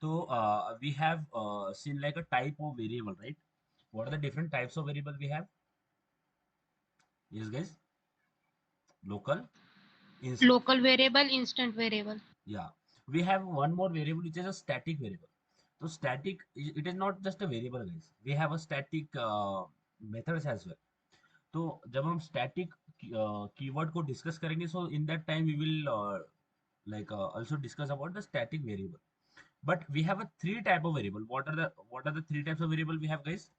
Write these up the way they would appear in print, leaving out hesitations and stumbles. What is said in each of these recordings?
तो we have seen like a type of variable, right? What are the different types of variable we have? Yes, guys. Local, instant. Local variable, instant variable. Yeah. We have one more variable which is a static variable. So static, it is not just a variable, guys. We have a static methods as well. तो जब हम static keyword को discuss करेंगे so in that time we will like also discuss about the static variable, but we have a three type of variable. What are the three types of variable we have, guys?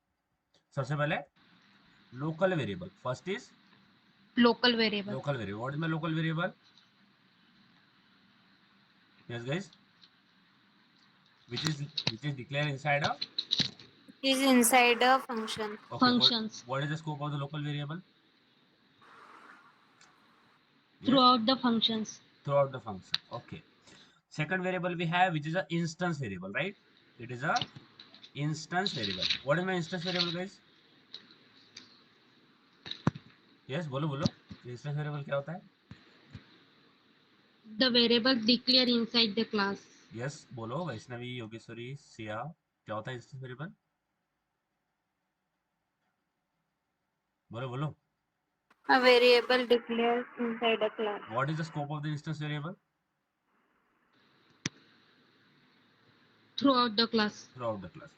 सबसे पहले local variable. First is Local variable. local variable. What is my local variable? Yes, guys. Which is declared inside a. Is inside a function. Okay, Functions. what is the scope of the local variable? Yes, Throughout the functions. throughout the function. Okay. Second variable we have, which is a instance variable, right? It is a instance variable. What is my instance variable, guys? Yes, बोलो बोलो. Instance variable क्या होता है? The variable declared inside the class. Yes, बोलो वैष्णवी, योगेश्वरी, सिया. क्या होता है instance variable? बोलो बोलो. A variable declared inside a class. What is the scope of the instance variable? Throughout the class. Throughout the class.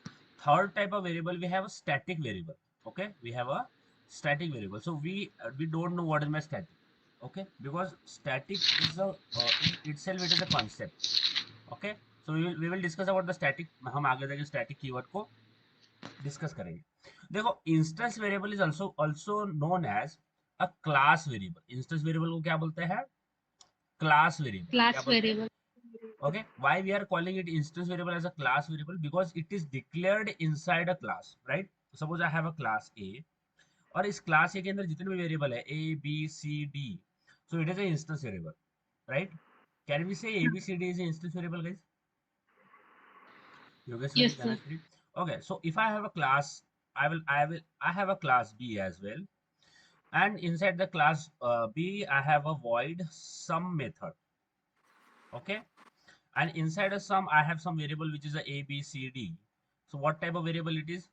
Third type of variable we have a static variable. Okay, we have a static variable. So we don't know what is my static. Okay, because static is a in itself it is a concept. Okay, so we will discuss about the static. हम आगे जाके static keyword को discuss करेंगे. देखो, instance variable is also known as a class variable. Instance variable को क्या बोलते हैं? Class variable. क्या Class बोलते हैं? variable. Okay, why we are calling it instance variable as a class variable? Because it is declared inside a class, right? Suppose I have a class A, और इस class A के अंदर जितने भी variable है A, B, C, D, so it is an instance variable, right? Can we say A, B, C, D is an instance variable, guys? Yogeshwari, Yes, sir. Dhanashri. Okay, so if I have a class, I have a class B as well, and inside the class B, I have a void sum method. Okay, and inside a sum, I have some variable which is a B, C, D. So what type of variable it is?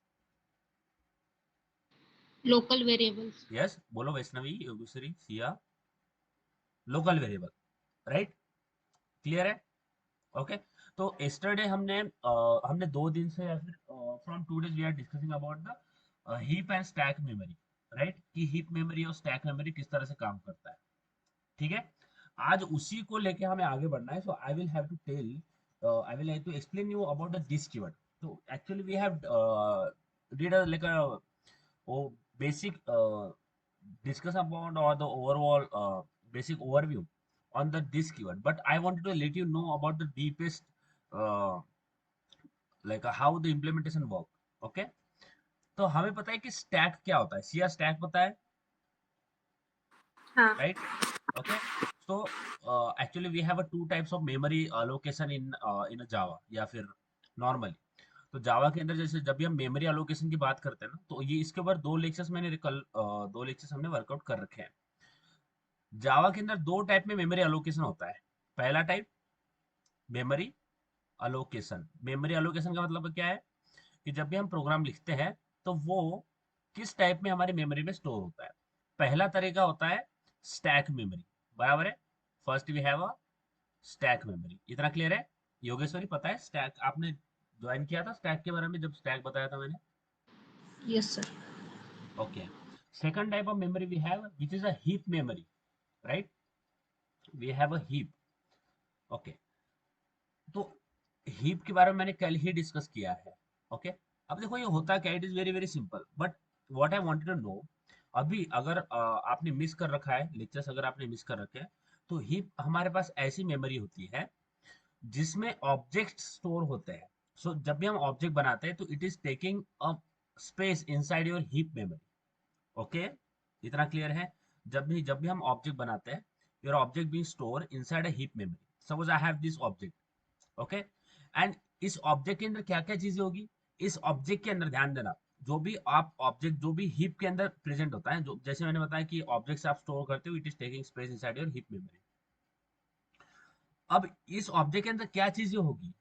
Local variables. Yes, bolo Vaishnavi, Yogeshwari, Sia. Local variable, right? Clear है? Okay. तो yesterday हमने 2 दिन से या फिर from 2 days we are discussing about the heap and stack memory, right? कि heap memory और stack memory किस तरह से काम करता है. ठीक है, आज उसी को लेके हमें आगे बढ़ना है. So I will have to explain you about the this keyword. तो actually we have did a like a basic discuss about or the overall basic overview on the this keyword, but I wanted to let you know about the deepest uh, like how the implementation work. Okay, तो हमें पता है कि stack क्या होता है. Siya, stack पता है, हाँ. right? Okay, so actually we have a two types of memory allocation in a java या फिर normally. तो जावा के अंदर जैसे जब भी हम मेमोरी एलोकेशन की बात करते हैं ना, तो ये इसके ऊपर 2 लेक्चर्स मैंने कल 2 लेक्चर्स हमने वर्कआउट कर रखे हैं. जावा के अंदर 2 टाइप में मेमोरी एलोकेशन होता है. पहला type memory allocation. Memory allocation का मतलब क्या है कि जब भी हम प्रोग्राम लिखते हैं तो वो किस टाइप में हमारी मेमोरी में स्टोर होता है. पहला तरीका होता है स्टैक मेमोरी, बराबर है. First we have a stack memory. इतना क्लियर है? योगेश्वरी पता है स्टैक? आपने ज्वाइन किया था स्टैक के बारे में जब स्टैक बताया था मैंने? Yes, sir. Okay. Second type of memory we have which is a heap memory, right? We have a heap. Okay, तो हीप के बारे में मैंने कल ही डिस्कस किया है. ओके, अब देखो ये होता क्या, it is very very simple, but what I wanted to know, अभी अगर आपने मिस कर रखा है लेक्चर्स, अगर आपने मिस कर रखे हैं, तो हीप हमारे पास ऐसी मेमोरी होती है जिसमें ऑब्जेक्ट स्टोर होते हैं. सो जब भी हम ऑब्जेक्ट बनाते हैं तो it is taking a space inside your heap memory. Okay, इतना क्लियर है? जब भी हम ऑब्जेक्ट बनाते हैं, your object being store inside a heap memory. Suppose I have this object. Okay, and इस ऑब्जेक्ट के अंदर क्या क्या चीजें होगी? इस ऑब्जेक्ट के अंदर ध्यान देना, जो भी आप ऑब्जेक्ट जो भी हीप के अंदर प्रेजेंट होता है, जो जैसे मैंने बताया कि ऑब्जेक्ट्स आप स्टोर करते हो, it is taking space inside your heap memory. अब इस ऑब्जेक्ट के अंदर क्या चीजें होगी?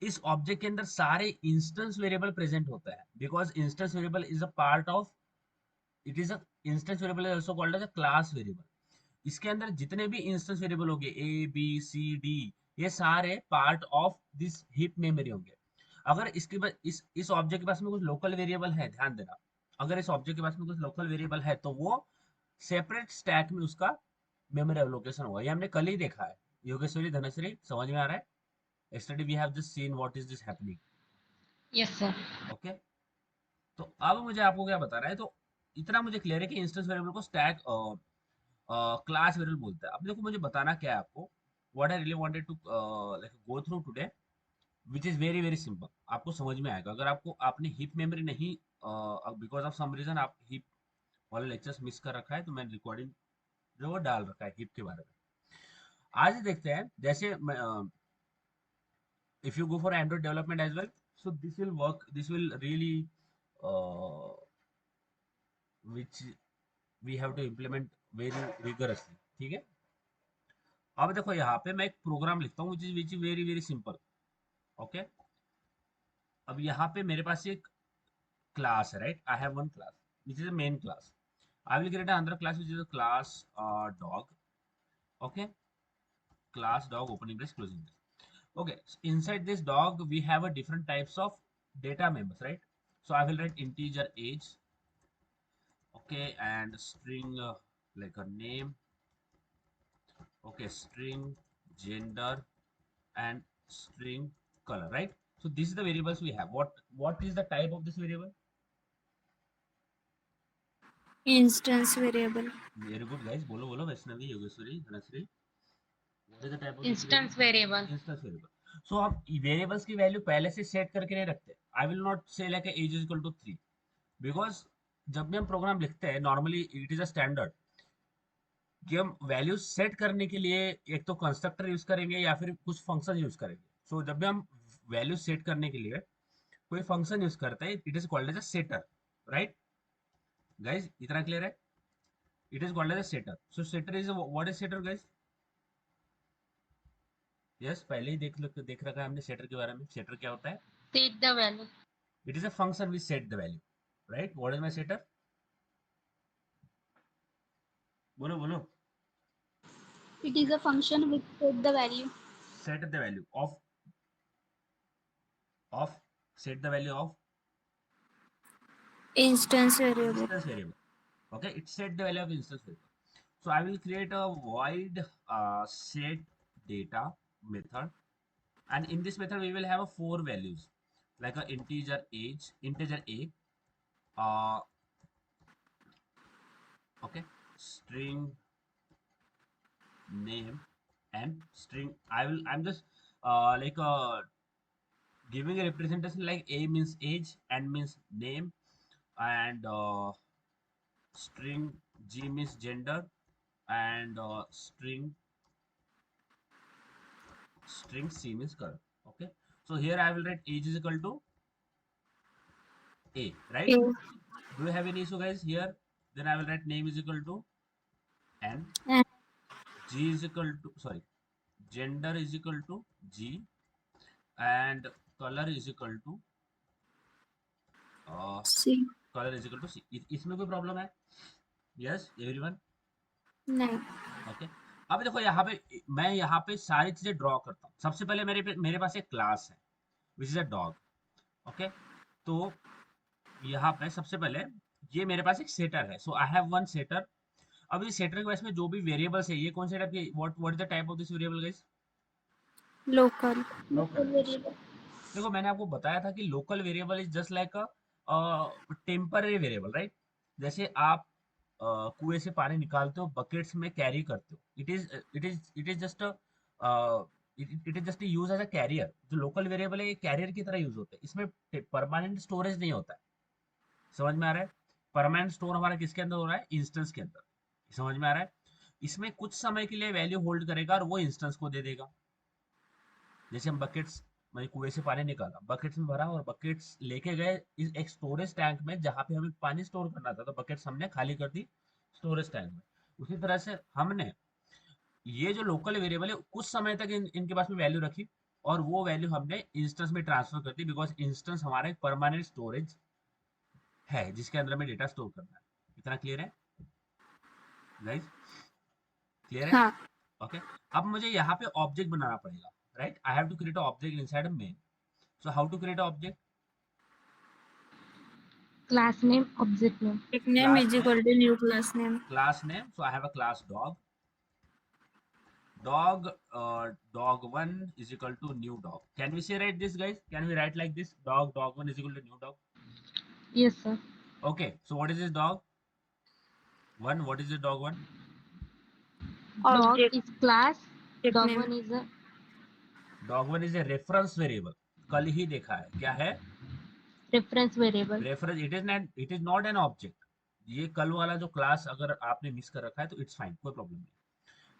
इस ऑब्जेक्ट के अंदर सारे इंस्टेंस वेरिएबल प्रेजेंट होता है, because instance variable is a part of, it is a instance variable is also called as a class variable. इसके अंदर जितने भी इंस्टेंस वेरिएबल होंगे ए बी सी डी, ये सारे part of this heap memory होंगे। अगर इसके बाद इस ऑब्जेक्ट के पास में कुछ लोकल वेरिएबल है, ध्यान देना, अगर इस ऑब्जेक्ट के पास में कुछ लोकल वेरिएबल है तो वो सेपरेट स्टैक में उसका मेमोरी एलोकेशन होगा। ये हमने कल ही देखा है। योगेश्वरी, धनश्री, समझ में आ रहा है? yesterday we have just seen what is this happening. Yes, sir. Okay, तो अब मुझे आपको क्या बता रहा है, तो इतना मुझे क्लियर है कि इंस्टेंस वेरिएबल को स्टैक क्लास वेरिएबल बोलता है। अब देखो मुझे बताना क्या है आपको, what I really wanted to like go through today, which is very very simple, आपको समझ में आएगा। अगर आपको आपने हीप मेमोरी नहीं, बिकॉज ऑफ सम रीजन आप हीप वाले लेक्चर्स मिस कर रखा है, तो मैंने रिकॉर्डिंग जो वो डाल रखा है हीप के बारे में। आज देखते हैं, जैसे if you go for Android development as well, so this will work, this will really uh, which we have to implement very rigorously, ठीक है। अब देखो यहाँ पे मैं एक प्रोग्राम लिखता हूँ which is very very simple, okay. अब यहाँ पे मेरे पास एक क्लास है, right, I have one class which is a main class. I will create another class which is a class dog, okay, class dog, opening brace, closing brace. Okay, so inside this dog we have a different types of data members, right? So I will write integer age, okay, and string like a name, okay, string gender and string color, right? So this is the variables we have. What is the type of this variable? Instance variable. Very good guys, bolo bolo, Vaishnavi, Yogeshwari, Dhanasri, what is the type of this variable? Instance variable. Instance variable. So हम variables की value पहले से set करके नहीं रखते। I will not say like age is equal to 3, because जब भी हम प्रोग्राम लिखते हैं normally it is a standard कि हम वैल्यू सेट करने के लिए एक तो कंस्ट्रक्टर यूज करेंगे या फिर कुछ फंक्शन यूज करेंगे। सो जब भी हम वैल्यू सेट करने के लिए कोई फंक्शन यूज करते हैं, it is called as a setter, right guys, इतना क्लियर है? It is called as a setter. So setter is what is setter guys? Yes, पहले ही देख रखा है हमने सेटर के बारे में। सेटर क्या होता है? Set the value. It is a function which set the value, right. What is my setter? बोलो बोलो। It is a function which set the value. Set the value of set the value of Instance variable. instance variable, okay, it set the value of instance variable. So I will create a void set data method, and in this method we will have a 4 values like a integer age, integer a, okay, string name and string. I'm just like giving a representation like a means age, n means name, and string g means gender, and string c means color, okay. So here I will write age is equal to a, right? A. Do you have any issue guys here? Then I will write name is equal to n, And g is equal to, sorry, gender is equal to g, and color is equal to C. color is equal to c. इसमें कोई problem है? Yes everyone? No. Okay. अब देखो यहाँ पे मैं यहाँ पे सारी चीजें ड्रॉ करता हूँ। सबसे पहले मेरे पास एक क्लास है which is a dog, okay. तो यहाँ पे सबसे पहले ये मेरे पास एक सेटर है, so I have one shutter. अब इस सेटर के पास में जो भी वेरिएबल्स है, ये कौन से टाइप के, what is the type of this variable guys? Local. Local. variable. देखो मैंने आपको बताया था कि local variable is just like a temporary variable, right. जैसे आप कुएं से पानी निकालते हो, बकेट्स में कैरी करते हो, it is just it is just use as a carrier. जो लोकल वेरिएबल है ये कैरियर की तरह यूज होता है, इसमें परमानेंट स्टोरेज नहीं होता है। समझ में आ रहा है? परमानेंट स्टोर हमारा किसके अंदर हो रहा है? इंस्टेंस के अंदर। समझ में आ रहा है? इसमें कुछ समय के लिए वैल्यू होल्ड करेगा और वो इंस्टेंस को दे देगा। जैसे हम बकेट्स, मैं कुएं से पानी निकाला, बकेट्स में भरा और बकेट्स लेके गए इस एक स्टोरेज टैंक में जहां पे हमें पानी स्टोर करना था, तो बकेट्स हमने खाली कर दी स्टोरेज टैंक में। उसी तरह से हमने ये जो लोकल वेरिएबल है कुछ समय तक इनके पास में वैल्यू रखी, और वो वैल्यू हमने इंस्टेंस में ट्रांसफर कर दी, बिकॉज इंस्टेंस हमारा एक परमानेंट स्टोरेज है जिसके अंदर हमें डेटा स्टोर करना है। इतना क्लियर है गाइस? क्लियर है? हाँ ओके। अब मुझे यहाँ पे ऑब्जेक्ट बनाना पड़ेगा, right? I have to create object inside main. So how to create object? Class name, object name. name class is name, equal to new class name. Class name, so I have a class dog, dog, dog1 is equal to new dog. Can we say write this, guys? Can we write like this? Dog1 is equal to new dog. Yes, sir. Okay, so what is this dog one? What is the dog one? Dog Object is class. Dog name. one is a Dog one is a reference variable. कल ही देखा है, क्या है? reference variable. Reference. It is not an object. ये कल वाला जो class अगर आपने मिस कर रखा है तो इट्स फाइन, कोई प्रॉब्लम नहीं।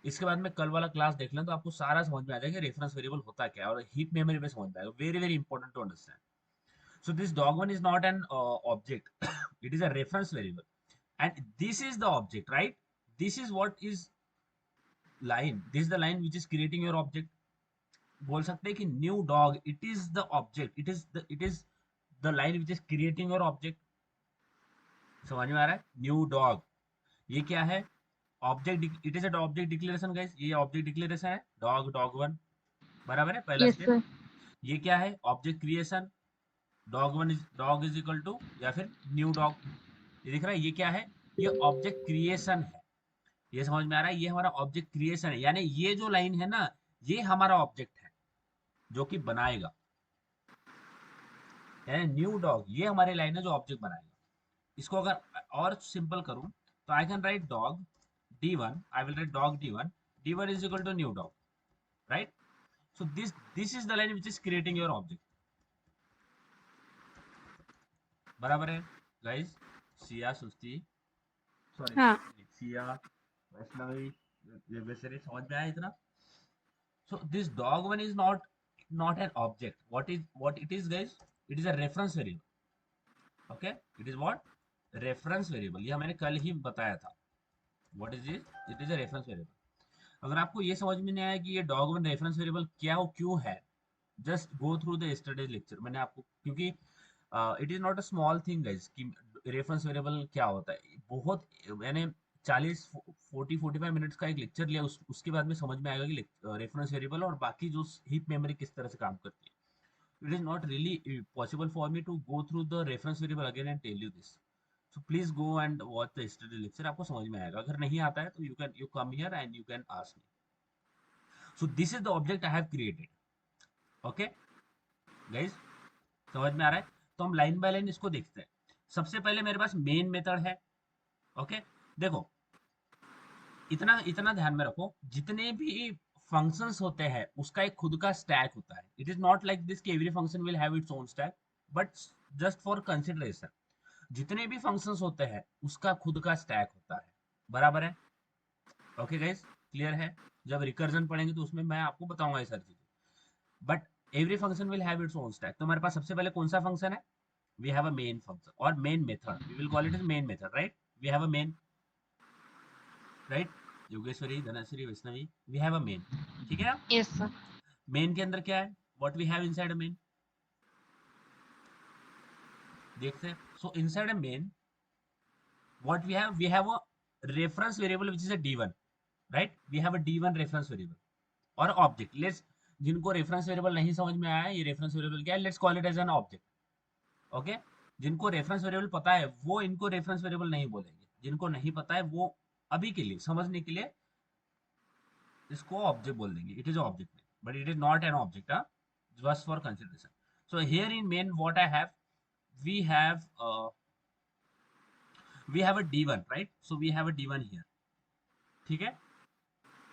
इसके बाद में कल वाला क्लास देख लें तो आपको सारा समझ में आ जाएगा रेफरेंस वेरिएबल होता क्या है, और हीप मेमोरी में समझ में आएगा। Very very important to understand. So this dog1 is not an object. It is a reference variable, and this is the object, right? This is what is line. This is the line which is creating your object. बोल सकते हैं कि new dog, it is the object. It is the line which is creating your object. समझ में आ रहा है? New dog. ये क्या है? Object. It is a object declaration guys. ये ऑब्जेक्ट डिक्लेरेशन है, डॉग dog1, बराबर है, पहला Yes, स्टेप। sir. ये क्या है? Object creation, dog is equal to या फिर न्यू डॉग। ये दिख रहा है? ये क्या है? ये ऑब्जेक्ट क्रिएशन है। ये समझ में आ रहा है? ये हमारा ऑब्जेक्ट क्रिएशन है, यानी ये जो लाइन है ना, ये हमारा ऑब्जेक्ट है जो कि बनाएगा, यानी न्यू डॉग ये हमारी लाइन है जो ऑब्जेक्ट बनाएगा। इसको अगर और सिंपल करूं तो I can write dog d1, I will write dog d1 is equal to new dog, right? So this is the line which is creating your object, बराबर है गाइस? सिया, सुस्ती, सॉरी, हाँ सिया, वैष्णवी, योगेश्वरी, समझ में आया इतना? So this dog one is not an object. What it is, guys? It is a reference variable. Okay? It is what? Reference variable. ये मैंने कल ही बताया था। What is it? It is a reference variable. अगर आपको ये समझ में नहीं आया कि ये dog one reference variable क्या हो, क्यों है, just go through the yesterday's lecture. मैंने आपको, क्योंकि it is not a small thing, guys, कि reference variable क्या होता है। बहुत, मैंने 45 मिनट्स का एक लेक्चर लिया, उसके बाद में समझ में आएगा कि रेफरेंस वेरिएबल और बाकी जो हीप मेमोरी किस तरह से काम करती है। It is not really possible for me to go through the reference variable again and tell you this. So please go and watch the yesterday lecture, आपको समझ में आएगा। अगर नहीं आता है तो you come here and you can ask me. So this is the object I have created. Okay guys, समझ में आ रहा है? तो हम लाइन बाय लाइन इसको देखते हैं। सबसे पहले मेरे पास मेन मेथड है। ओके, देखो, इतना इतना ध्यान में रखो, जितने भी फंक्शंस होते हैं उसका एक खुद का स्टैक होता है। It is not like this कि every function will have its own stack, but just for consideration, जितने भी फंक्शंस होते हैं उसका खुद का स्टैक होता है, बराबर है? ओके गाइस, क्लियर है? जब रिकर्जन पढ़ेंगे तो उसमें मैं आपको बताऊंगा ये सारी चीजें, but every function will have its own stack. तो हमारे पास सबसे पहले कौन सा फंक्शन है? We have a main function और main method, we will call it as main method, right? We have a main, right? Yogeshwari, Dhanashree, Vaishnavi, we have a main, ठीक है ना? Yes, sir. मेन के अंदर क्या है? What we have inside a main, देखते हैं। So inside a main what we have a reference variable which is a d1, right? We have a d1 reference variable और ऑब्जेक्ट। लेट्स, जिनको reference variable नहीं समझ में आया ये reference variable क्या है, let's call it as an object. Okay, जिनको रेफरेंस वेरिएबल पता है वो इनको रेफरेंस वेरिएबल नहीं बोलेंगे, जिनको नहीं पता है वो अभी के लिए समझने के लिए इसको ऑब्जेक्ट बोल देंगे। It is object, but it is not an object, just for consideration. So here in main what I have, we have uh, we have a d1, right? So we have a d1 here, ठीक है?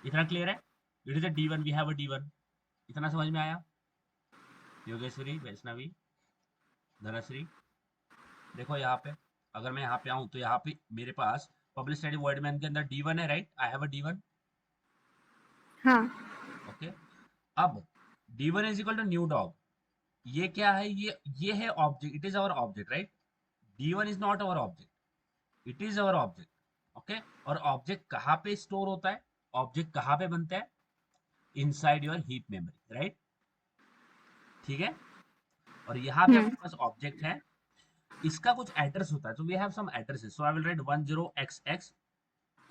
इतना clear है? It is a d1, we have a d1। इतना समझ में आया? योगेश्वरी, वैष्णवी, धनश्री, देखो यहाँ पे, अगर मैं यहाँ पे आऊं तो यहाँ पे मेरे पास पब्लिक स्टडी वर्ड मैन के अंदर d1 है, right? I have a d1। हाँ ओके, अब d1 is equal to new dog. ये क्या है? ये है object, it is our object, right? d1 is not our object, it is our object. Okay, और ऑब्जेक्ट कहाँ पे स्टोर होता है? ऑब्जेक्ट कहाँ पे बनता है? Inside your heap memory, right? ठीक है, और यहाँ पे Hmm. अपने पास ऑब्जेक्ट है, इसका कुछ एड्रेस होता है, तो we have some addresses, so I will write 10xx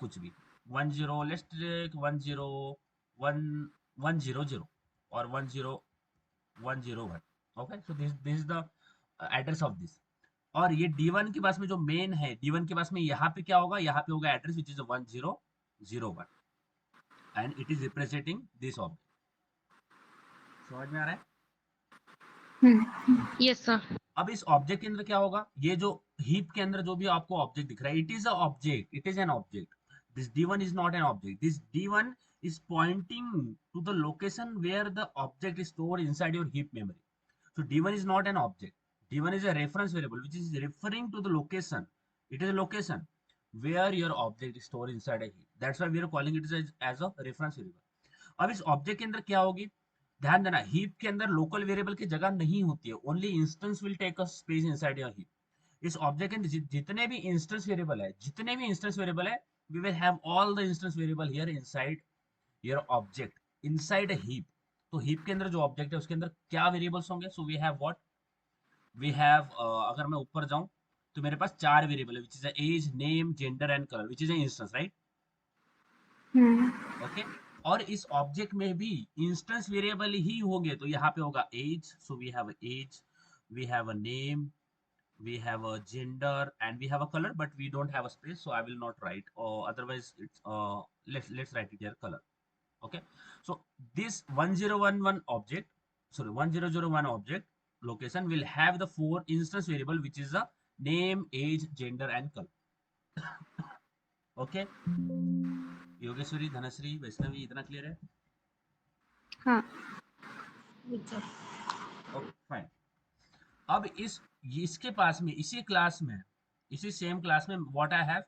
कुछ भी 10, लेट्स टेक 10100 और 10101। Okay, so this is the address of this. और ये D1 के पास में जो मेन है, D1 के पास में यहाँ पे क्या होगा, यहाँ पे होगा address which is 1001 and it is representing this object. समझ में आ रहा है? Hmm. Yes, sir. अब इस ऑब्जेक्ट के अंदर क्या होगा, ये जो हीप के अंदर जो भी आपको ऑब्जेक्ट दिख रहा है, it is a object, it is an object. This D1 is not an object. This D1 is pointing to the location where the object is stored inside your heap memory. So D1 is not an object. D1 is a reference variable which is referring to the location. It is a location where your object is stored inside a heap. That's why we are calling it as a reference variable. अब इस object के अंदर क्या होगी, ध्यान देना, heap के अंदर लोकल वेरिएबल की जगह नहीं होती है, only instance will take a space inside your heap. इस ऑब्जेक्ट के अंदर जितने भी इंस्टेंस वेरिएबल है, जितने भी इंस्टेंस वेरिएबल है, we will have all the instance variable here inside your object, inside a heap. तो हीप के अंदर जो ऑब्जेक्ट है उसके अंदर क्या वेरिएबल्स होंगे, so we have what, we have, अगर मैं ऊपर जाऊं तो मेरे पास 4 वेरिएबल है, which is age, name, gender and colour, which is instance, right? Hmm. Okay, और इस ऑब्जेक्ट में भी इंस्टेंस वेरिएबल ही होंगे, तो यहाँ पे होगा age, so we have age, we have a name, we have a gender and we have a color, but we don't have a space, so I will not write, or otherwise it's let's write it here, color. Okay, so this 1011 object, sorry, 1001 object location will have the 4 instance variable, which is the name, age, gender and color. Okay, Yogeshwari, Dhanashree, Vaishnavi, इतना clear है? हाँ. Okay fine. अब इसके पास में, इसी class में, इसी सेम क्लास में व्हाट आई हैव,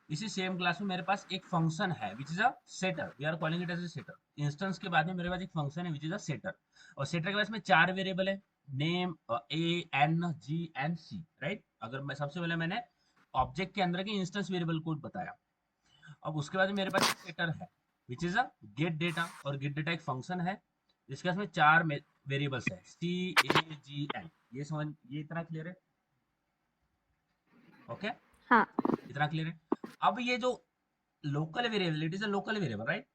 इसी सेम क्लास में मेरे पास एक फंक्शन है which is a setter, we are calling it as a setter. Instance के बाद में मेरे पास एक फंक्शन है विच इज अ सेटर, और सेटर के पास में 4 वेरिएबल है, name, A, N, G and C, right? अगर मैं सबसे पहले मैंने ऑब्जेक्ट के अंदर के इंस्टेंस वेरिएबल को बताया, अब उसके बाद मेरे पास सेटर है which is a gate data, और गेट डेटा एक फंक्शन है जिसके पास में 4 वेरिएबल्स है, सी, ए, जी, एन। ये समझ, ये इतना क्लियर है? ओके, हाँ. इतना क्लियर है? अब ये जो local variable, it is a local variable, right?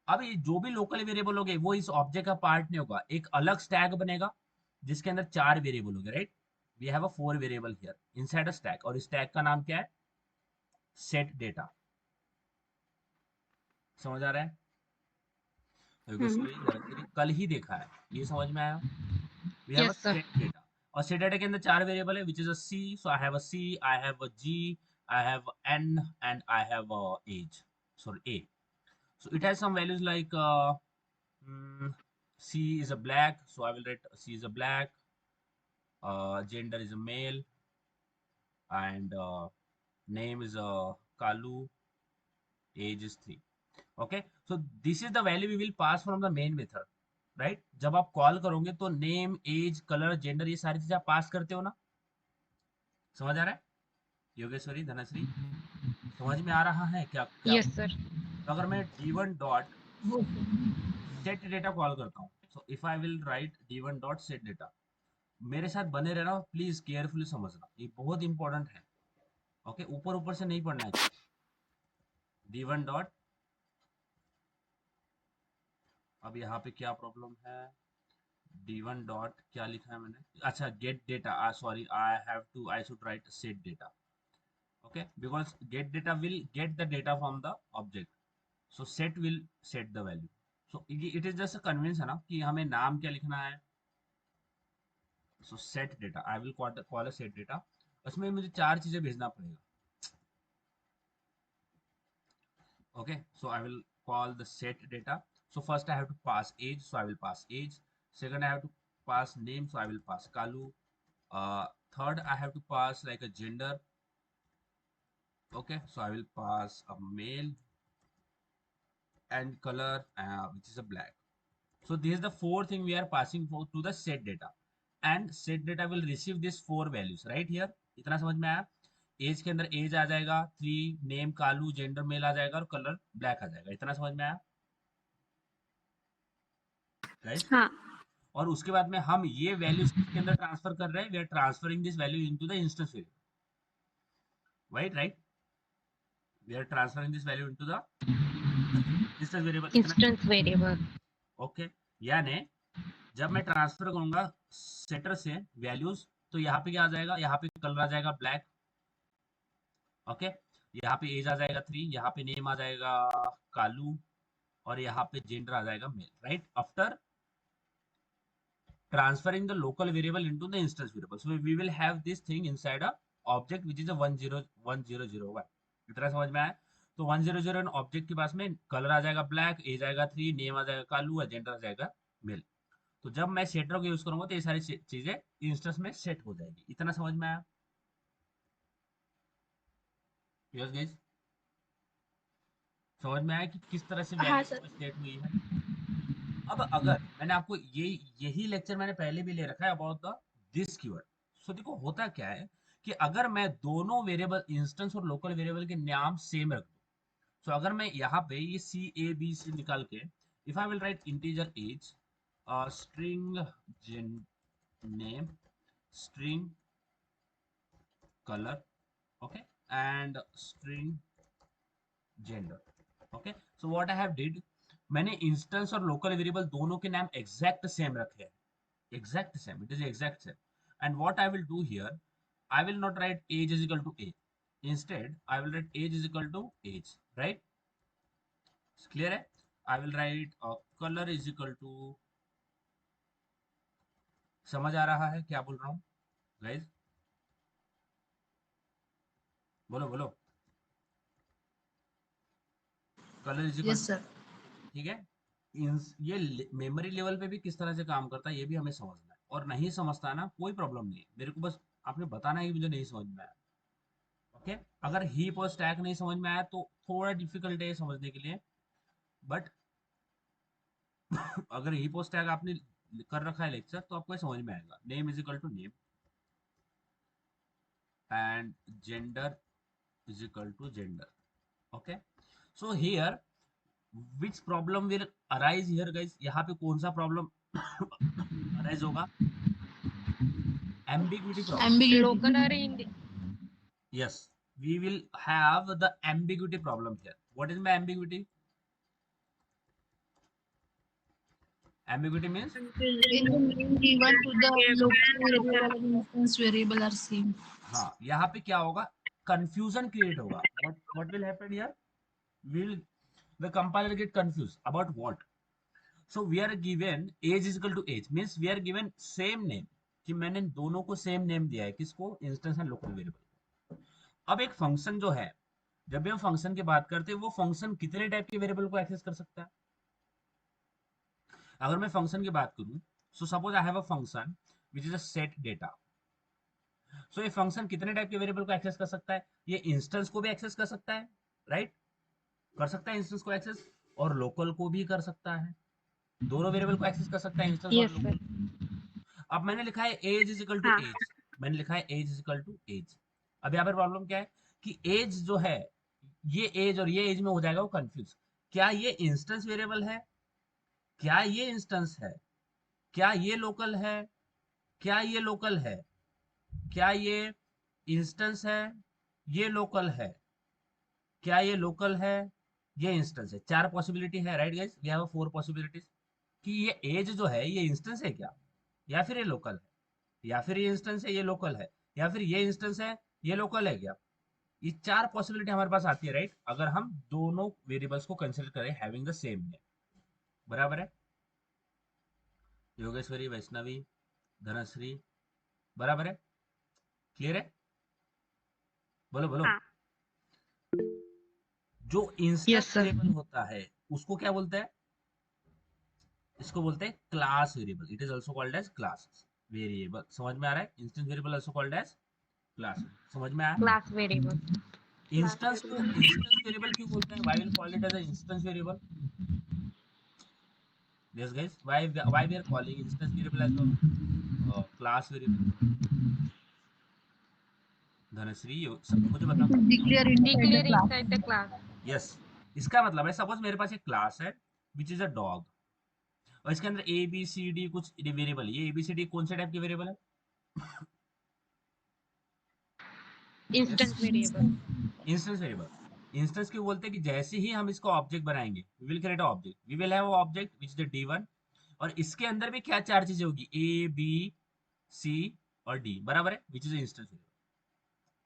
अब ये जो भी लोकल वेरिएबल हो गए वो इस ऑब्जेक्ट का पार्ट नहीं होगा, एक अलग स्टैक बनेगा जिसके अंदर 4 वेरिएबल हो गए, right? We have a 4 variable here inside a stack, और इस स्टैक का नाम क्या है, सेट डेटा। समझ आ रहा है? Hmm. योगेश्वरी, धनश्री, कल ही देखा है, ये समझ में आया? We have a Yes, sir. Set data, और सेट डेटा के अंदर 4 वेरिएबल है which is a C, so I have a C, I have a G, I have N and I have a age, sorry A. So it has some values like C is a black, so I will write C is a black. Gender is a male, and name is a Kalu. Age is 3. Okay, so this is the value we will pass from the main method, right? जब आप call करोगे तो name, as, colour, gender, ये सारी चीजें आप पास करते हो ना? समझ आ रहा है योगेश्वरी, धनश्री? समझ में आ रहा है क्या क्या? Yes, sir. तो अगर मैं D1 dot set data call करता हूँ, so if I will write D1 dot set data, मेरे साथ बने रहना, प्लीज केयरफुली समझना, ये बहुत इंपॉर्टेंट है। ओके, ऊपर ऊपर से नहीं पढ़ना है। D1 डॉट, अब यहाँ पे क्या प्रॉब्लम है, D1 डॉट क्या लिखा है मैंने, अच्छा get data, sorry, I have to, I should write set data. Okay, because get data will get the data from the object, so set will set the value. So it is just convince है ना कि हमें नाम क्या लिखना है, so set data, I will call a set data. उसमें मुझे 4 चीजें भेजना पड़ेगा। Okay, so I will call the set data. So first I have to pass age, so I will pass age. Second I have to pass name, so I will pass Kalu. Third I have to pass like a gender. Okay, so I will pass a male, and color, which is a black. So this is the 4 thing we are passing for to the set data, and set data will receive these 4 values right here. इतना समझ में आया? As के अंदर as आ जाएगा 3, name Kalu, gender male आ जाएगा, और colour black आ जाएगा। इतना समझ में आया गाइस? हाँ. और उसके बाद में हम ये वैल्यूज के अंदर ट्रांसफर कर रहे हैं, we are transferring this value into the instance variable, right, we are transferring this value into the instance variable. Instance variable. Okay, यानी जब मैं ट्रांसफर करूंगा सेटर से वैल्यूज, तो यहाँ पे क्या आ जाएगा, यहाँ पे कलर आ जाएगा ब्लैक, ओके, यहाँ पे एज आ जाएगा 3, यहाँ पे नेम आ जाएगा कालू, और यहाँ पे जेंडर आ जाएगा male, right, after transferring the local variable into the instance variable. So we will have this thing inside a object which is a 1001. इतना समझ में आया? तो 100 ऑब्जेक्ट के पास में कलर आ जाएगा ब्लैक, एज आएगा 3, नेम आ जाएगा कालू, जेंडर आ जाएगा मेल। तो जब मैं सेटर को यूज करूंगा तो ये सारी चीजें इंस्टेंस में सेट हो जाएगी। इतना समझ में आया? यस गाइस, समझ में आया कि किस तरह से हाँ वैल्यू सर। सेट हुई है? अब अगर मैंने आपको यही लेक्चर मैंने पहले भी ले रखा है अबाउट द दिस कीवर्ड। सो देखो होता क्या है कि अगर मैं दोनों वेरिएबल इंस्टेंस और लोकल वेरिएबल के नाम सेम रख दूं, तो अगर मैं यहाँ पे ये सी ए बी से निकाल के if I will write integer age, string name, string colour, okay, and string gender, okay, so what I have did, मैंने इंस्टेंस और लोकल वेरिएबल दोनों के नाम एग्जैक्ट सेम रखे हैं, exact same, it is exact same, and what I will do here, I will not write age is equal to age, instead I will write age is equal to age, right, it's clear है? I will write color is equal to, समझ आ रहा है क्या बोल रहा हूँ guys? बोलो बोलो, color is equal yes to, sir. ठीक है, ये मेमोरी लेवल पे भी किस तरह से काम करता है ये भी हमें समझना है, और नहीं समझता ना कोई प्रॉब्लम नहीं, मेरे को बस आपने बताना है कि मुझे नहीं समझ में आया, ओके, अगर हीप और स्टैक नहीं समझ में आया तो थोड़ा डिफिकल्ट है समझने के लिए, बट अगर हीप और स्टैक आपने कर रखा है लेक्चर तो आपको समझ में आएगा। Name is equal to name and gender is equal to gender, okay, so here which problem will arise here guys, यहाँ पे कौन सा प्रॉब्लम अराइज होगा? Ambiguity problem, ambiguity. लोकल और Hindi. yes, we will have the ambiguity problem here. What is my ambiguity? Ambiguity means When the name given to the local variable and instance variable are same. हाँ, यहाँ पे क्या होगा, confusion create होगा। what will happen here, will the compiler get confused about what? So we are given age is equal to age means we are given same name, कि मैंने दोनों को सेम नेम दिया है, किसको? Instance and local variable. अब एक function जो है, जब भी हम फंक्शन की बात करते हैं वो फंक्शन कितने टाइप के वेरिएबल को एक्सेस कर सकता है? अगर मैं फंक्शन की बात करूं, so suppose I have a function which is a set data, so ये फंक्शन कितने टाइप के वेरिएबल को एक्सेस कर सकता है? ये इंस्टेंस को भी एक्सेस कर सकता है, राइट, कर सकता है इंस्टेंस को एक्सेस, और लोकल को भी कर सकता है, दोनों वेरिएबल को एक्सेस कर सकता है, इंस्टेंस और यस लोकल। सर। अब मैंने लिखा है एज इज इक्वल टू हाँ। एज, मैंने लिखा है age is equal to age. अब यहाँ पर प्रॉब्लम क्या है कि एज जो है, ये एज और ये एज में हो जाएगा वो कंफ्यूज, क्या ये इंस्टेंस वेरिएबल है, क्या ये इंस्टेंस है, क्या ये लोकल है, क्या ये लोकल है, क्या ये इंस्टेंस है, ये लोकल है, क्या ये लोकल है, ये इंस्टेंस है। चार पॉसिबिलिटी है, right guys, we have 4 possibilities कि ये एज जो है ये इंस्टेंस है क्या, या फिर ये लोकल है, या फिर ये इंस्टेंस है ये लोकल है, या फिर ये इंस्टेंस है ये लोकल है क्या। ये 4 पॉसिबिलिटी हमारे पास आती है, राइट, अगर हम दोनों वेरिएबल्स को कंसीडर करें हैविंग द सेम नेम, बराबर है? योगेश्वरी, वैष्णवी, धनश्री, बराबर है? क्लियर है? बोलो बोलो। हाँ। जो Yes, इंस्टेंस sir. वेरिएबल होता है उसको क्या बोलते हैं? इसको बोलते हैं class variable, it is also called as class variable. समझ में आ रहा है? Instance variable also called as class, समझ में आया? Class variable. इंस्टेंस को इंस्टेंस वेरिएबल क्यों बोलते हैं? Why will call it as a instance variable? Yes guys, why we are calling instance variable as a class variable? Dhanashree, मुझे बताओ। Declare inside the declare class. Inside the class. Yes, इसका मतलब है suppose मेरे पास एक क्लास है which is a dog, और इसके अंदर ए बी सी डी कुछ वेरिएबल, ये ए बी सी डी कौन से टाइप के वेरिएबल है? Instance variable. Instance variable. Instance क्यों बोलते हैं कि जैसे ही हम इसको ऑब्जेक्ट बनाएंगे, we will create object, we will have object which is the D one, और इसके अंदर भी क्या चार चीजें होगी, ए बी सी और डी, बराबर है, which is instance variable.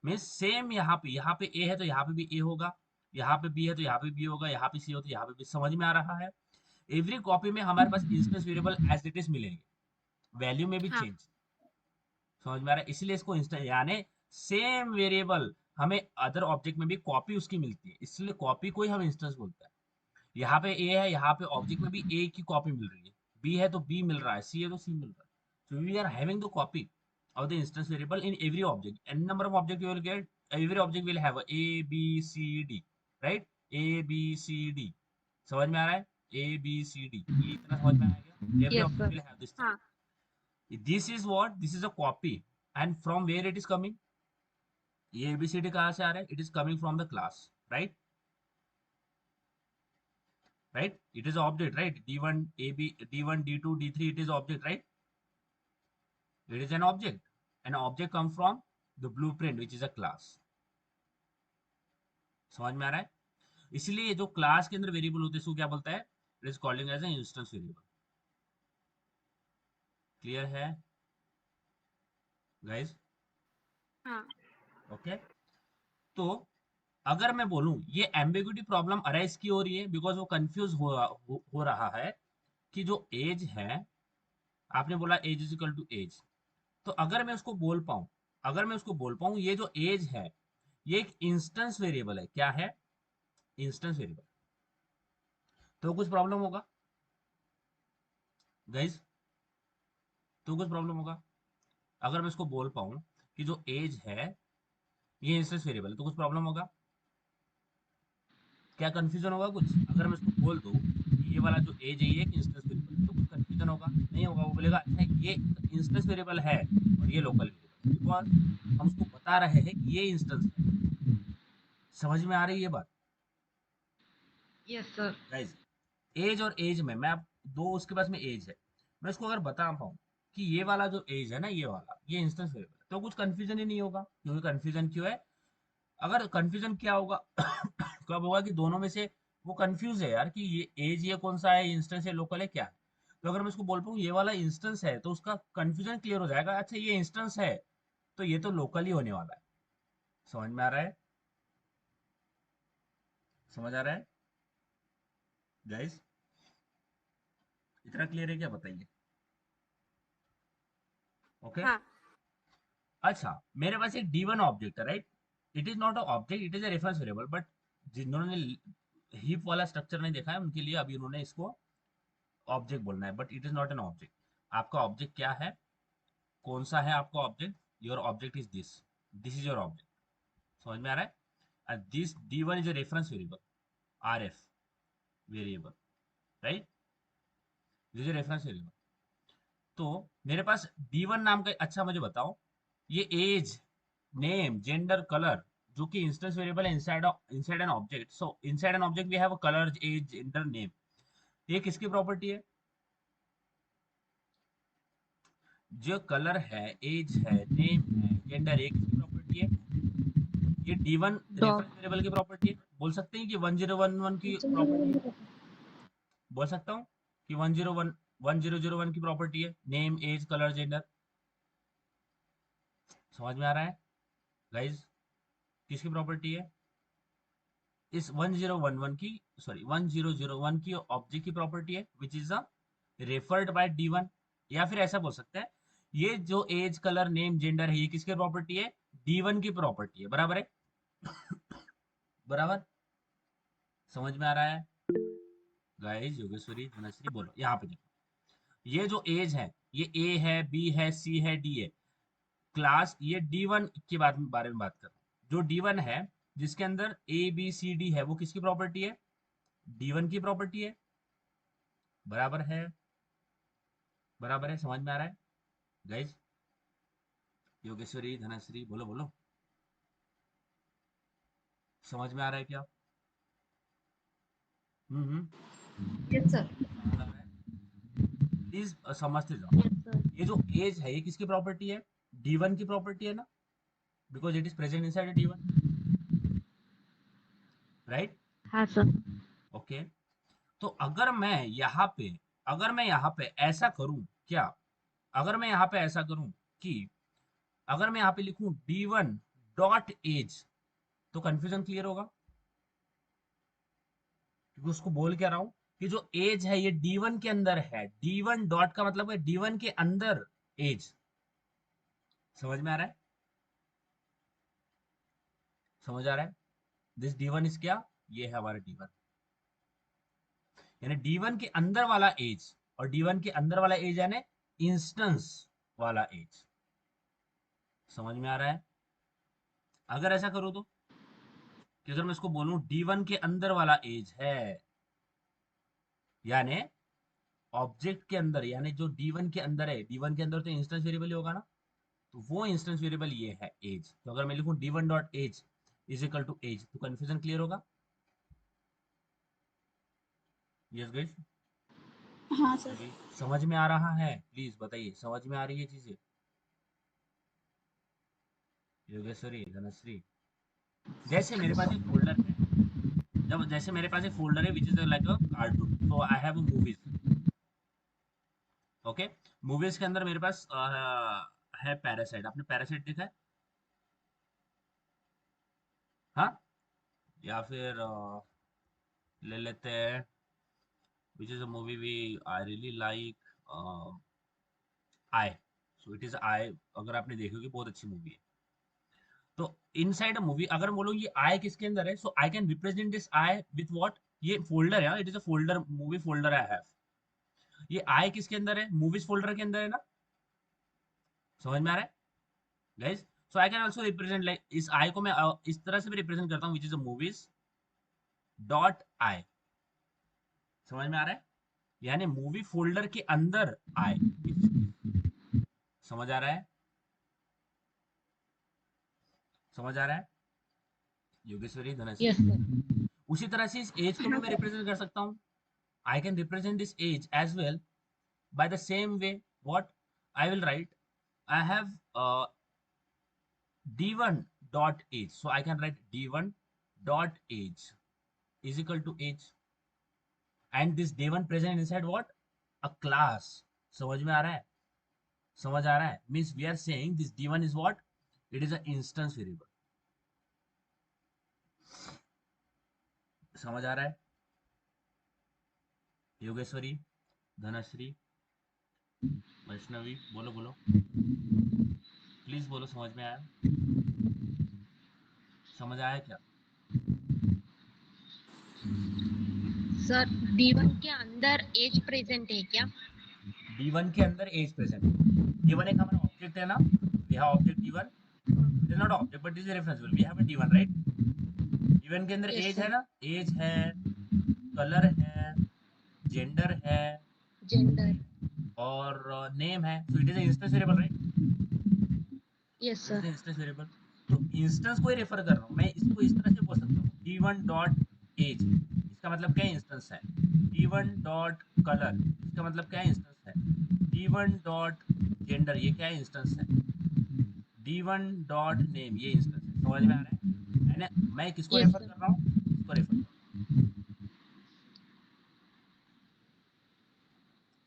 Means same यहाँ पे ए है तो यहाँ पे भी ए होगा, यहाँ पे बी है तो यहाँ पे बी होगा, यहाँ पे सी हो तो यहाँ पे भी। समझ में आ रहा है? एवरी कॉपी में हमारे पास instance variable as it is मिलेंगे, वैल्यू में भी हाँ। चेंज। समझ में आ रहा है? इसलिए इसको इंस्टेंस, यानी सेम वेरिएबल हमें अदर ऑब्जेक्ट में भी कॉपी उसकी मिलती है, इसलिए कॉपी को ही हम इंस्टेंस बोलते हैं। यहाँ पे ए है, यहाँ पे ऑब्जेक्ट में भी ए की कॉपी मिल रही है, बी है तो बी मिल रहा है, सी है तो सी मिल रहा है। So we are having the copy of the instance variable in every object. N number of object you will get. Every object will have a B C D, right? A B C D. समझ में आ रहा है? A B C D. ये इतना समझ में आ गया? Every yes object sir. will have this thing. हाँ। This is what? This is a copy. And from where it is coming? ये A B C D कहाँ से आ रहा है? It is coming from the class, right? Right? It is object, right? D1, AB, D1, D2, D3. It is object, right? It is an object. An object comes from the blueprint, which is a class. समझ में आ रहा है? इसलिए जो class के अंदर variable होते हैं उसको क्या बोलता है? It is called as an instance variable. Clear है गाइस? हाँ। ओके। तो अगर मैं बोलूं ये एम्बिग्यूटी प्रॉब्लम अराइज की हो रही है बिकॉज वो कंफ्यूज हो रहा है कि जो एज है, आपने बोला age is equal to age, तो अगर मैं उसको बोल पाऊं, अगर मैं उसको बोल पाऊं ये जो एज है ये एक इंस्टेंस वेरिएबल है, क्या है? इंस्टेंस वेरिएबल, तो कुछ प्रॉब्लम होगा गाइस? तो कुछ प्रॉब्लम होगा अगर मैं इसको बोल पाऊं कि जो एज है ये इंस्टेंस वेरिएबल है, तो कुछ प्रॉब्लम होगा क्या? कंफ्यूजन होगा कुछ? अगर मैं इसको बोल दूं कि ये वाला जो एज है ये एक इंस्टेंस वेरिएबल है, तो कुछ कंफ्यूजन होगा? नहीं होगा। वो बोलेगा अच्छा ये इंस्टेंस वेरिएबल है और ये लोकल वेरिएबल, बिकॉज हम उसको बता रहे हैं कि ये इंस्टेंस है। समझ में आ रही है ये बात यस सर। गाइस? एज और एज में मैं दो, उसके पास में एज है, मैं उसको अगर बता पाऊँ कि ये वाला जो एज है ना, ये वाला ये इंस्टेंस वेरिएबल है, तो कुछ कंफ्यूजन ही नहीं होगा। क्योंकि कंफ्यूजन क्यों है? अगर कंफ्यूजन क्या होगा कब होगा कि दोनों में से वो कंफ्यूज है यार कि ये एज ये कौन सा है, इंस्टेंस है लोकल है क्या है। तो अगर मैं उसको बोल पाऊँ ये वाला इंस्टेंस है तो उसका कंफ्यूजन क्लियर हो जाएगा, अच्छा ये इंस्टेंस है तो ये तो लोकल ही होने वाला है। समझ में आ रहा है? समझ आ रहा है गाइस? इतना क्लियर है क्या? बताइए। ओके। हाँ। अच्छा, मेरे पास एक D1 ऑब्जेक्ट है, right? It is not a object, it is a reference variable, but जिन्होंने हीप वाला स्ट्रक्चर नहीं देखा है उनके लिए अभी उन्होंने इसको ऑब्जेक्ट बोलना है, but it is not an object. आपका ऑब्जेक्ट क्या है? कौन सा है आपका object? Your object is this, this is your object. समझ में आ रहा है? and this D1 is a reference variable, RF variable, right? this is a reference variable। तो मेरे पास D1 नाम का, अच्छा मुझे बताओ, ये एज, नेम, जेंडर, कलर जो कि इंस्टेंस वेरिएबल है inside an object, so inside an object we have a colour, age, gender, name, ये किसकी प्रॉपर्टी है? जो कलर है, एज है, नेम है, जेंडर, ये किसकी प्रॉपर्टी है? ये D1 डॉग। रेफरेंस वेरिएबल की प्रॉपर्टी है। बोल सकते हैं कि 1011 की प्रॉपर्टी है? बोल सकता हूँ कि 1001 की प्रॉपर्टी है, नेम, एज, कलर, जेंडर। समझ में आ रहा है गाइज? किसकी प्रॉपर्टी है? इस 1011 की, सॉरी 1001 की ऑब्जेक्ट की प्रॉपर्टी है which is a referred by D1। या फिर ऐसा बोल सकते हैं ये जो एज, कलर, नेम, जेंडर है ये किसकी प्रॉपर्टी है? D1 की प्रॉपर्टी है, बराबर है? बराबर? समझ में आ रहा है गाइज? योगेश्वरी, धनश्री, बोलो। यहाँ पे देखो, ये जो एज है ये ए है, बी है, सी है, डी है, क्लास ये D1 के बारे में बात कर रहा हूँ। जो D1 है जिसके अंदर ए बी सी डी है वो किसकी प्रॉपर्टी है? D1 की प्रॉपर्टी है, बराबर है? बराबर है? समझ में आ रहा है गाइज? योगेश्वरी, धनश्री, बोलो बोलो, समझ में आ रहा है क्या? Yes, sir. समझ आ रहा है? प्लीज समझते जाओ। Yes, sir. ये जो एज है ये किसकी प्रॉपर्टी है? D1 की प्रॉपर्टी है ना, because it is present inside D1, right? हाँ सर. ओके, तो अगर मैं यहाँ पे ऐसा करूं, क्या अगर मैं यहाँ पे ऐसा करूं कि अगर मैं यहाँ पे लिखूं D1 डॉट एज, तो कंफ्यूजन क्लियर होगा, क्योंकि उसको बोल क्या रहा हूं कि जो एज है ये D1 के अंदर है। D1 डॉट का मतलब है D1 के अंदर एज। समझ में आ रहा है? समझ आ रहा है? दिस D1 इज क्या? ये है हमारा D1, यानी D1 के अंदर वाला एज, और D1 के अंदर वाला एज यानी इंस्टेंस वाला एज। समझ में आ रहा है? अगर ऐसा करो तो, कि अगर मैं इसको बोलूं D1 के अंदर वाला एज है, यानी ऑब्जेक्ट के अंदर, यानी जो D1 के अंदर है, D1 के अंदर तो इंस्टेंस वेरिएबल ही होगा ना, तो वो इंस्टेंस वेरिएबल ये है एज। तो अगर मैं लिखूं D1 dot age is equal to age, तो कंफ्यूजन क्लियर होगा? Yes guys? हाँ सर. समझ में आ रहा है? प्लीज बताइए, समझ में आ रही है चीजें? योगेश्वरी, धनश्री, जैसे मेरे पास एक फोल्डर है, जब जैसे मेरे पास एक फोल्डर है which is like a cartoon, so I have movies. Okay, movies के अंदर मेरे पास है पैरासाइट। आपने पैरासाइट देखा है? हाँ, या फिर ले लेते हैं which is a movie we I really like, I. So it is I, अगर आपने देखी होगी, बहुत अच्छी मूवी है। तो इनसाइड अ मूवी अगर बोलो ये आई किसके अंदर है, so I can represent this I with what? ये फोल्डर है, it is a folder, movie folder I have. ये आई किसके अंदर है? मूवीज फोल्डर के अंदर है ना? समझ में आ रहा है guys? So I can also represent like, इस आई को मैं इस तरह से भी रिप्रेजेंट करता हूँ, विच is a movies dot I. समझ में आ रहा है? यानी मूवी फोल्डर के अंदर आई। समझ आ रहा है? समझ आ रहा है? Yogeshwari, Dhanashree, Yes, sir. उसी तरह से इस एज को भी मैं रिप्रेजेंट कर सकता हूँ। I can represent this age as well by the same way. What I will write, I have d1 dot age, so I can write d1 dot age is equal to age, and this d1 present inside what? A class. समझ में आ रहा है? समझ आ रहा है? Means we are saying this d1 is what? It is an instance variable. समझ आ रहा है? योगेश्वरी, धनश्री, वैष्णवी, बोलो बोलो, प्लीज बोलो, समझ में आया? समझ आया क्या? सर D1 के अंदर एज प्रेजेंट है क्या? D1 के अंदर एज प्रेजेंट है। D1 एक हमारा ऑब्जेक्ट है ना, we have object D1, it is not object but it is a reference variable, we have a D1, right? D1 के अंदर Yes, एज sir. है ना, एज है, कलर है, जेंडर है, Gender. और नेम है, so it is a instance variable, right? Yes, It is sir. an instance variable। तो इंस्टेंस को ही रेफर कर रहा हूँ मैं, इसको इस तरह से बोल सकता हूँ D1 डॉट एज, इसका मतलब क्या इंस्टेंस है। D1 डॉट कलर, इसका मतलब क्या इंस्टेंस है। D1 डॉट जेंडर, ये क्या इंस्टेंस है। D1 डॉट नेम, ये इंस्टेंस है। समझ में आ रहा है ना? मैं किसको Yes, रेफर sir. कर रहा हूँ? इसको रेफर कर रहा हूँ।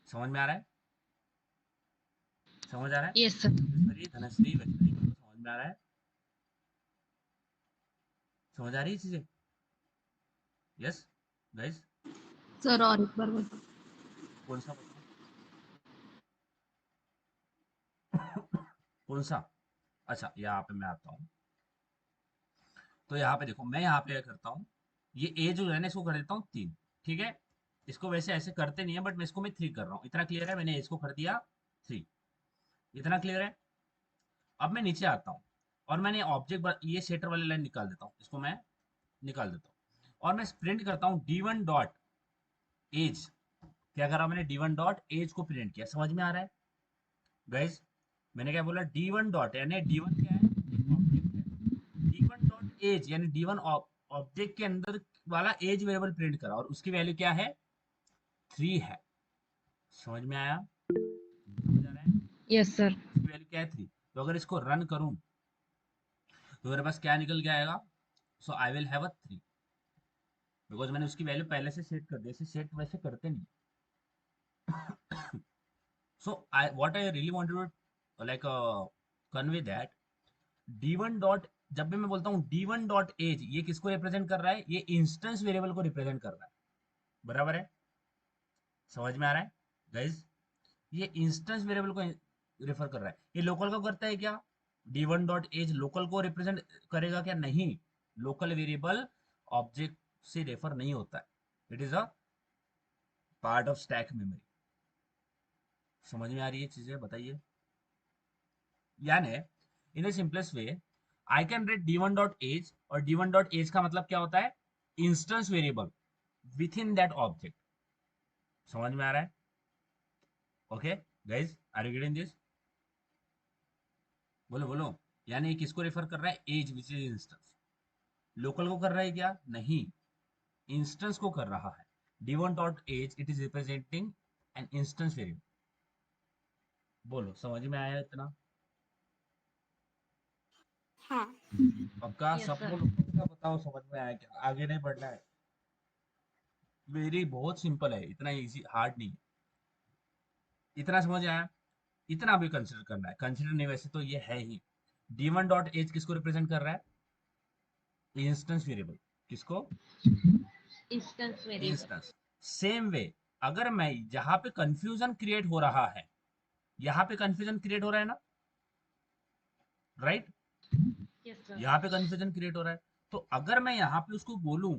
समझ में आ रहा है? समझ आ रहा है? Yes, sir. योगेश्वरी, धनश्री, वैष्णवी, बोलो, समझ में आ रहा है? समझ आ रही है चीजें? Yes guys? सर और एक बार बताओ. कौन सा बताऊं? कौन सा? अच्छा, यहाँ पे मैं आता हूँ। तो यहाँ पे देखो, मैं यहाँ पे क्या करता हूँ, ये ए जो है ना, इसको कर देता हूँ 3। ठीक है, इसको वैसे ऐसे करते नहीं है, बट मैं इसको मैं 3 कर रहा हूँ। इतना क्लियर है? मैंने इसको कर दिया 3, इतना क्लियर है? अब मैं नीचे आता हूँ, और मैंने ऑब्जेक्ट ये सेटर वाली लाइन निकाल देता हूँ, इसको मैं निकाल देता हूँ, और मैं प्रिंट करता हूँ D1 डॉट एज। क्या करा मैंने? D1 डॉट एज को प्रिंट किया। समझ में आ रहा है गाइस? मैंने क्या बोला? D1 डॉट, यानी D1 क्या है? एक ऑब्जेक्ट है। D1 डॉट एज यानी D1 ऑब्जेक्ट के अंदर वाला एज वेरिएबल प्रिंट करा, और उसकी वैल्यू क्या है? 3 है। समझ में आया? समझ आ रहा है? Yes, sir. इसकी वैल्यू क्या है 3। तो अगर इसको रन करूं तो मेरे पास क्या निकल के आएगा? So I will have a 3, because मैंने उसकी वैल्यू पहले से सेट कर दी। ऐसे सेट वैसे करते नहीं। So I what I really wanted to like convey that d1 dot, जब भी मैं बोलता हूँ d1 डॉट एज, ये किसको रिप्रेजेंट कर रहा है? ये इंस्टेंस वेरिएबल को रिप्रेजेंट कर रहा है। बराबर है? समझ में आ रहा है गाइज? ये इंस्टेंस वेरिएबल को रेफर कर रहा है। ये लोकल को करता है क्या? d1 डॉट एज लोकल को रिप्रेजेंट करेगा क्या? नहीं, लोकल वेरिएबल ऑब्जेक्ट से रेफर नहीं होता है। It is a part of stack memory. समझ में आ रही है चीजें? बताइए। यानी in the simplest way I can write d1 dot age, और d1 डॉट एज का मतलब क्या होता है? Instance variable within that object. समझ में आ रहा है? Okay guys, are you getting this? बोलो बोलो। यानी ये किसको रेफर कर रहा है? Age which is instance. Local को कर रहा है क्या? नहीं, इंस्टेंस को कर रहा है। d1 dot age it is representing an instance variable. बोलो, समझ में आया इतना? हाँ। पक्का? Yes, सब sir. लोग पक्का बताओ समझ में आया क्या? आगे नहीं बढ़ना है। वेरी बहुत सिंपल है, इतना इजी हार्ड नहीं है। इतना समझ आया? इतना भी कंसिडर करना है। कंसिडर नहीं, वैसे तो ये है ही। d1 डॉट एज किसको रिप्रेजेंट कर रहा है? Instance variable. किसको? Instance variable. Instance. Same way, अगर मैं जहां पे कंफ्यूजन क्रिएट हो रहा है, यहाँ पे कंफ्यूजन क्रिएट हो रहा है ना, राइट? Yes, sir. यहाँ पे कंफ्यूजन क्रिएट हो रहा है। तो अगर मैं यहाँ पे उसको बोलूं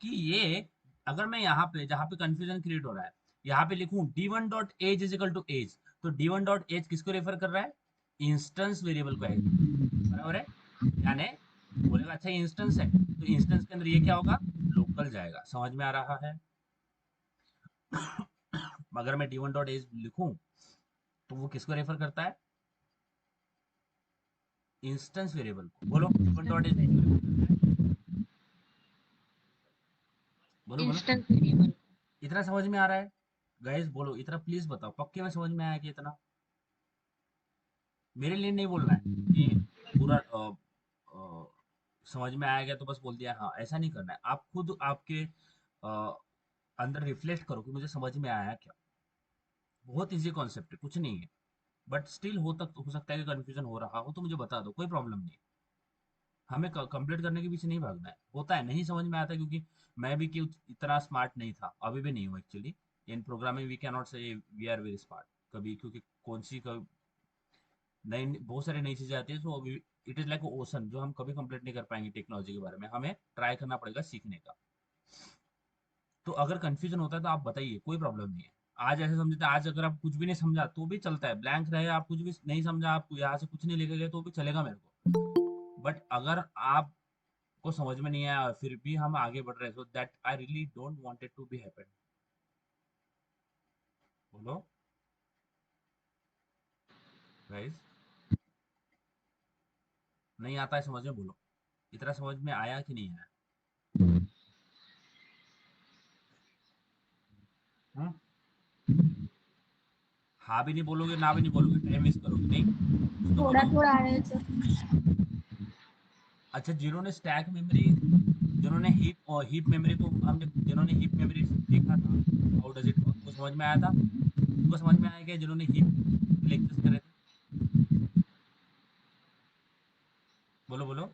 कि ये, अगर मैं यहाँ पे जहाँ पे कंफ्यूजन क्रिएट हो रहा है, यहाँ पे लिखूं d1 dot age is equal to age, तो d1 डॉट एज किसको रेफर कर रहा है? इंस्टेंस वेरिएबल को है। बराबर है? यानी बोलेगा अच्छा इंस्टेंस है, तो इंस्टेंस के अंदर ये क्या होगा? लोकल जाएगा। समझ में आ रहा है? अगर मैं d1 डॉट एज लिखूं तो वो किसको रेफर करता है? इंस्टेंस वेरिएबल को। बोलो d1 डॉट Instance एज किसको variable. रेफर करता है? बोलो बोलो। Instance variable. इतना समझ में आ रहा है गाइस? बोलो इतना प्लीज बताओ, पक्के में समझ में आया कि इतना? मेरे लिए नहीं बोलना है कि पूरा समझ में आया गया तो बस बोल दिया हाँ, ऐसा नहीं करना है। आप खुद आपके अंदर रिफ्लेक्ट करो कि मुझे समझ में आया क्या। बहुत इजी कॉन्सेप्ट है, कुछ नहीं है। बट स्टिल हो सकता है कि कंफ्यूजन हो रहा हो, तो मुझे बता दो, कोई प्रॉब्लम नहीं है। हमें कंप्लीट करने के पीछे नहीं भागना है। होता है नहीं समझ में आता, क्योंकि मैं भी कि इतना स्मार्ट नहीं था, अभी भी नहीं हूँ actually. In programming we can not say we are very smart कभी, क्योंकि कौन सी कभी नई बहुत सारी नई चीजें आती है। सो इट इज लाइक ओशन, जो हम कभी कंप्लीट नहीं कर पाएंगे टेक्नोलॉजी के बारे में। हमें ट्राई करना पड़ेगा सीखने का। तो अगर कंफ्यूजन होता है तो आप बताइए, कोई प्रॉब्लम नहीं है। आज ऐसे समझते हैं, आज अगर आप कुछ भी नहीं समझा तो भी चलता है, ब्लैंक रहे, आप कुछ भी नहीं समझा, आप यहाँ से कुछ नहीं लेके गए तो भी चलेगा मेरे को। बट अगर आपको समझ में नहीं आया फिर भी हम आगे बढ़ रहे हैं, so that I really don't want it to be happen. बोलो गाइस। नहीं आता है समझ में? बोलो इतना समझ में आया कि नहीं आया? हम्म? हाँ भी नहीं बोलोगे, ना भी नहीं बोलोगे, टाइम वेस्ट करोगे नहीं? कुछ तो थोड़ा बोलो। थोड़ा आ रहा है सर। अच्छा, जिन्होंने स्टैक मेमोरी, जिन्होंने हीप मेमोरी को हमने, जिन्होंने हीप मेमोरी देखा था, हाउ डज इट, उनको समझ में आया था? उनको समझ में आया क्या जिन्होंने हीप लेक्चर्स करे थे? बोलो बोलो।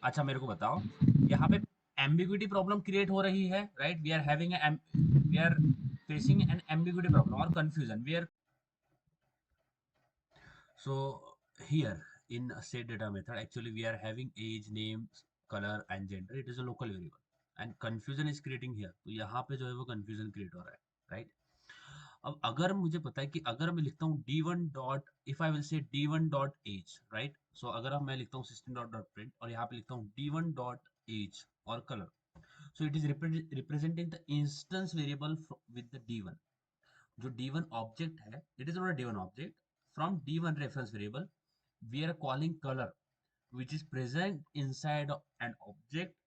अच्छा मेरे को बताओ, यहाँ पे एम्बिग्यूटी प्रॉब्लम क्रिएट हो रही है, right? We are having we are facing an ambiguity problem और confusion. We are so here in set data method, actually we are having age, name, color and gender. It is a local variable and confusion is creating here. तो यहाँ पे जो है वो confusion create हो रहा है, right? अब अगर मुझे पता है कि अगर मैं लिखता हूँ d1 dot, if I will say d1 dot as, right? सो अगर हम मैं लिखता हूँ सिस्टम डॉट डॉट प्रिंट और यहाँ पे लिखता हूँ d1 डॉट एज और colour, so it is representing the instance variable with the d1। जो d1 ऑब्जेक्ट है, it is not a d1 object, from d1 reference variable we are calling color which is present inside an object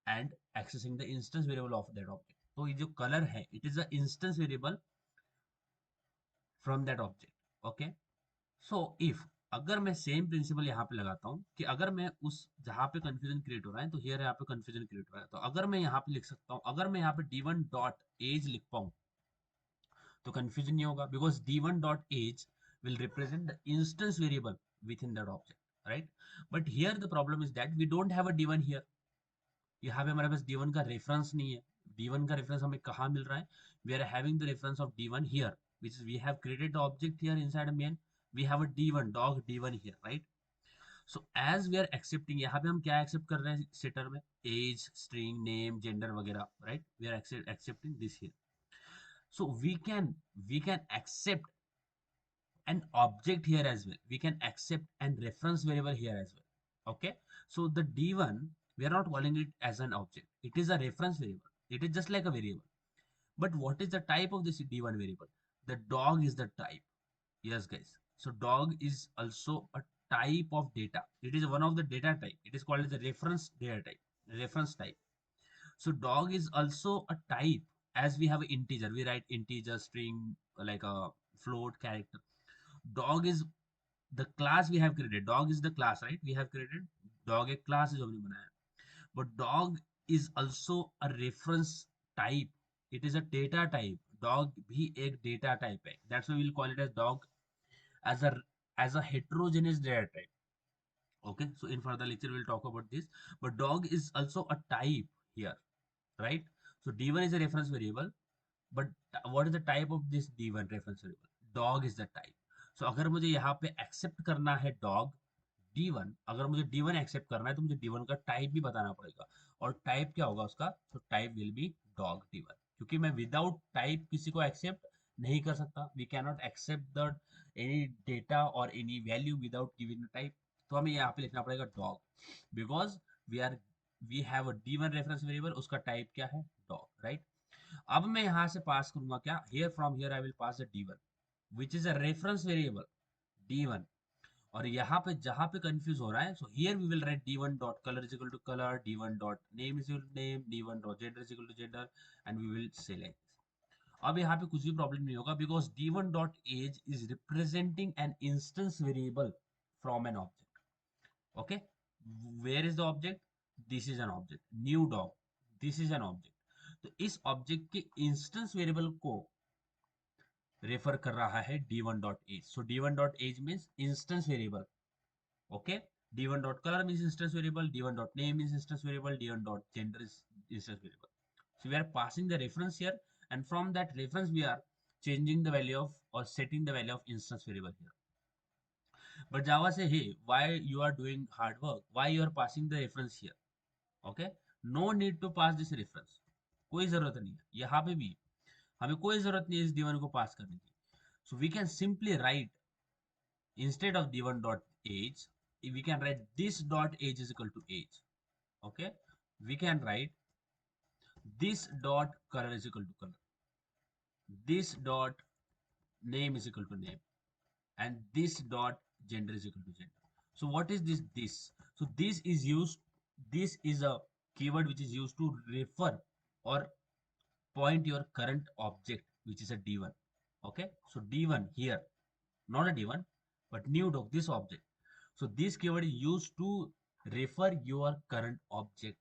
and accessing the instance variable of that object. तो ये जो colour है it is a instance variable from that object. Okay. So if अगर मैं same principle यहाँ पे लगाता हूँ कि अगर मैं उस जहाँ पे कंफ्यूजन क्रिएट हो रहा है तो हियर यहाँ पे कंफ्यूजन क्रिएट हो रहा है, तो अगर मैं यहाँ पे लिख सकता हूँ, अगर मैं यहाँ पे d1 डॉट एज लिख पाऊँ तो कंफ्यूजन नहीं होगा, because d1 dot age will represent the instance variable within that object, right? But here the problem is that we don't have a d1 here. यहाँ पे हमारे पास d1 का रेफरेंस नहीं है. d1 का रेफरेंस हमें कहाँ मिल रहा है? We are having the reference of d1 here, which is we have created the object here inside a main. We have a d1 dog d1 here, right? So as we are accepting, यहाँ पे हम क्या accept कर रहे हैं shutter में? Age, string, name, gender वगैरह, right? We are accepting this here. So we can accept an object here as well. We can accept an reference variable here as well. Okay. So the d1, we are not calling it as an object. It is a reference variable. It is just like a variable. But what is the type of this d1 variable? The dog is the type. Yes, guys. So dog is also a type of data. It is one of the data type. It is called as a reference data type. Reference type. So dog is also a type. As we have an integer, we write integer, string, like a float, character. Dog is the class we have created. Dog is the class, right? We have created dog एक class है जो हमने बनाया. But dog is also a reference type. It is a data type. Dog भी एक data type है. That's why we'll call it as dog as a heterogeneous data type. Okay, so in further lecture we'll talk about this. But dog is also a type here, right? So d1 is a reference variable, but what is the type of this d1 reference variable? Dog is the type. So अगर मुझे यहाँ पे accept करना है dog d1, अगर मुझे d1 accept करना है तो मुझे d1 का टाइप भी बताना पड़ेगा. और टाइप क्या होगा उसका? तो type will be dog d1, क्योंकि मैं विदाउट टाइप किसी को एक्सेप्ट नहीं कर सकता. We can not accept the any data और any value without giving type. तो हमें यहाँ पे लिखना पड़ेगा dog, because we have a d1 reference variable, उसका टाइप क्या है? Dog, right? अब मैं यहाँ से पास करूंगा क्या? Here from here I will pass the d1 which is a reference variable d1. और यहाँ पे जहां पे कंफ्यूज हो रहा है, so here we will write d1 dot colour is equal to colour, d1 dot name is equal to name, d1 dot gender is equal to gender, and we will select. अब यहाँ पे कुछ भी problem नहीं होगा, because d1 dot age is representing an instance variable from an object. Okay. Where is the object? This is an object. New dog, this is an object. तो इस object के इंस्टेंस वेरिएबल को refer कर रहा है d1 dot age. So d1 dot age means instance variable. Okay. d1 dot color means instance variable, d1 dot name is instance variable, d1 dot gender is instance variable. So we are passing the reference here, and from that reference we are changing the value of or setting the value of instance variable here. But Java say, hey, why you are doing hard work? Why you are passing the reference here? Okay. No need to pass this reference. कोई जरूरत नहीं है. यहाँ पे भी हमें कोई जरूरत नहीं है इस d1 को पास करने की. So we can simply write instead of d1 dot age, we can write this dot age is equal to age. Okay. We can write this dot color is equal to color, this dot name is equal to name, and this dot gender is equal to gender. So what is this? So this is a keyword which is used to refer or point your current object, which is a d1. Okay. So d1 here, not a d1 but new doc, this object. So this keyword is used to refer your current object.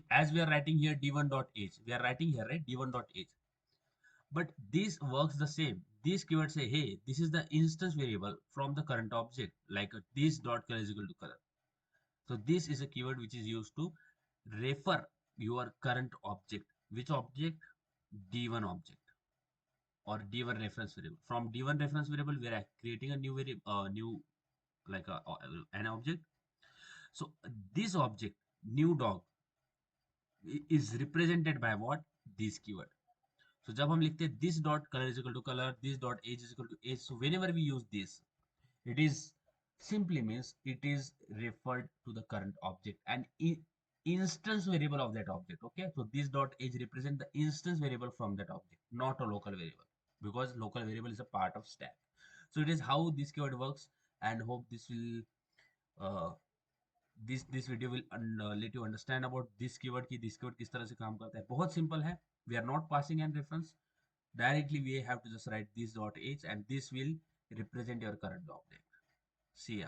As we are writing here d1 dot age, we are writing here, right, d1 dot age. But this works the same. This keyword say, hey, this is the instance variable from the current object, like this dot color is equal to color. So this is a keyword which is used to refer your current object. Which object? d1 object or d1 reference variable. From d1 reference variable we are creating a new variable, new like an object. So this object, new dog, is represented by what? This keyword. So जब हम लिखते हैं this dot color is equal to color, this dot age is equal to age, so whenever we use this, it is simply means it is referred to the current object and instance variable of that object. Okay, so this dot age represent the instance variable from that object, not a local variable, because local variable is a part of stack. So it is how this keyword works, and hope this will this video will let you understand about this keyword कि this keyword किस तरह से काम करता है. बहुत simple है. We are not passing an reference. Directly we have to just write this dot h and this will represent your current object. See ya.